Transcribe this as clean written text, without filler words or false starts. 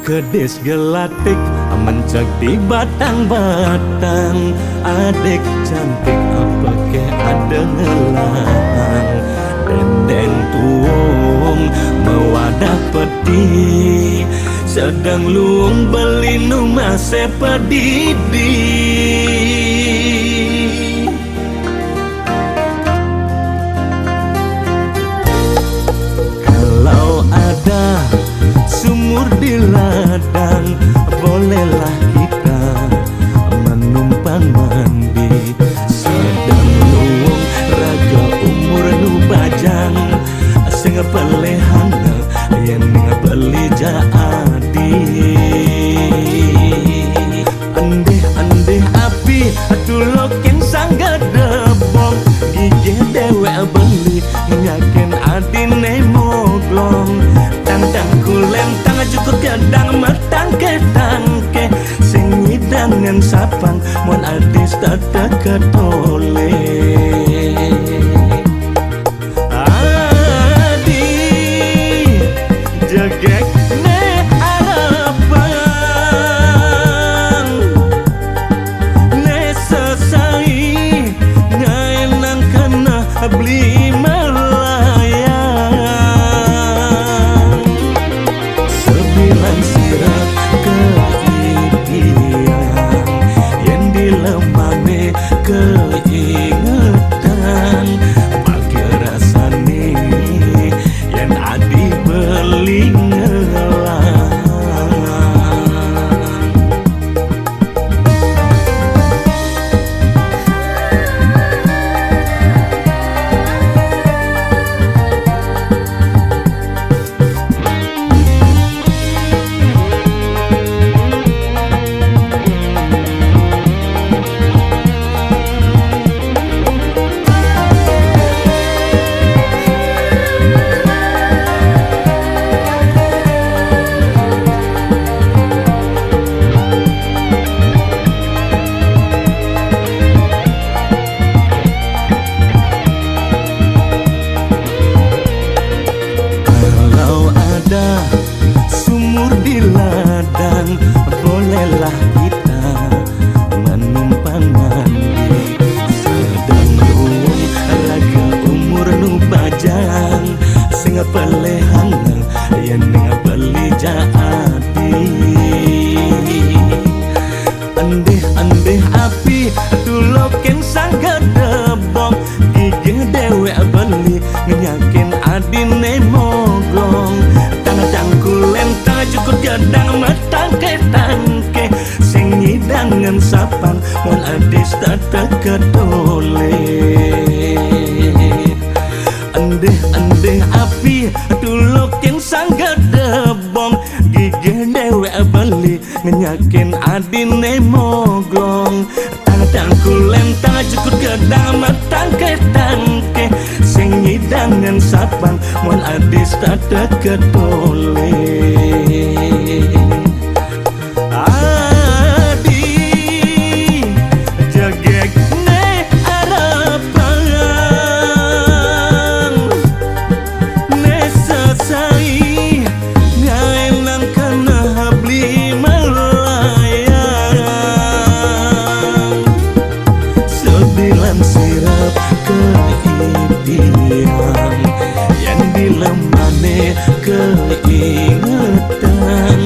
Kedes gelatik mencak di batang-batang. Adek cantik apa ke ada ngelang. Dendeng tuung mewadah peti. Sedang luung beli numase pedidi. Kalau ada sumur di ladang, bolehlah kita menumpang mandi. Sedang luung raga umur nu bajang, sing pelehana yen beli jadi. Andeh api atulokin sangga debong, gigi dewe beli nyakin adine moglong. Tang kulem tang cukur gadang metangke tangke, sing ngidangan sapang mon adis tata ketole. Adi jegek ne harapan, ne sesai ngaenang kena beli melayang. Sembilan sirap keinginan yang dilemane keingetan. Bagi rasane yang adi beli ngelang. Sumur di ladang, bolehlah kita menumpang mandi. Sedang luung raga umur nu bajang, sing pelehana yen beli jadi. Andeh api tulokin sangga debong, gigi dewe beli nyakin adine moglong. Tangkulem tang cukur gadang metangke tangke, sing ngidangan sapang mon adis tata ketole. Andeh api tulokin sangga debong, gigi dewe beli nyakin adine moglong. Tangkulem tang cukur gadang metangke tangke, sing ngidangan sapang mon adis tata ketole. Adi jegek ne harapan, ne sesai ngaenang kena beli melayang. Sembilan sirap keinginan yang dilemane keingetan.